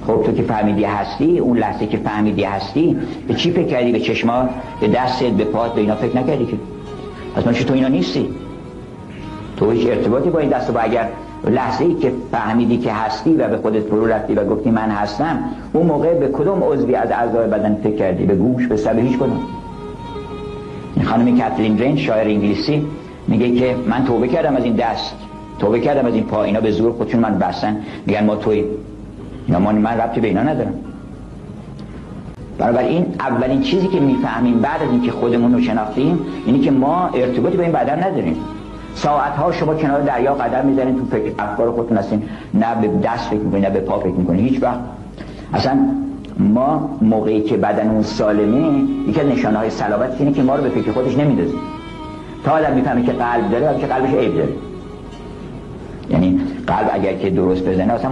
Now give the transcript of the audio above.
خب تو که فهمیدی هستی، اون لحظه که فهمیدی هستی به چی فکر کردی؟ به چشمات، به دستت، به پات، به اینا فکر نکردی که. پس من چه تو اینا نیستی؟ تو هیچ ارتباطی با این دست و با اگر لحظه ای که فهمیدی که هستی و به خودت فرو رفتی و گفتی من هستم، اون موقع به کدوم عضوی از اعضای بدن فکر کردی؟ به گوش، به سر، هیچ کدوم. این خانم کاتلین رین شاعر انگلیسی میگه که من توبه کردم از این دست، توبه کردم از این پا، اینا به زور خودشون من بستن، میگن ما توییم. اینا من ربطی به اینا ندارم. بنابراین اولین چیزی که میفهمیم بعد از اینکه خودمون رو شناختیم اینی که ما ارتباطی با این بدن نداریم. ساعت‌ها شما کنار دریا قدم می‌زنید، تو فکر افکار خودتون هستین، نه به دست فکر می‌کنید نه به پا فکر می‌کنید. هیچ وقت اصلا ما موقعی که بدنمون سالمه، یکی از نشانه‌های سلامت اینه که ما رو به فکر خودش نمی‌ندازه. تا آدم می‌فهمه که قلب داره، که قلبش عیب داره. یعنی قلب اگر که درست بزنه اصلا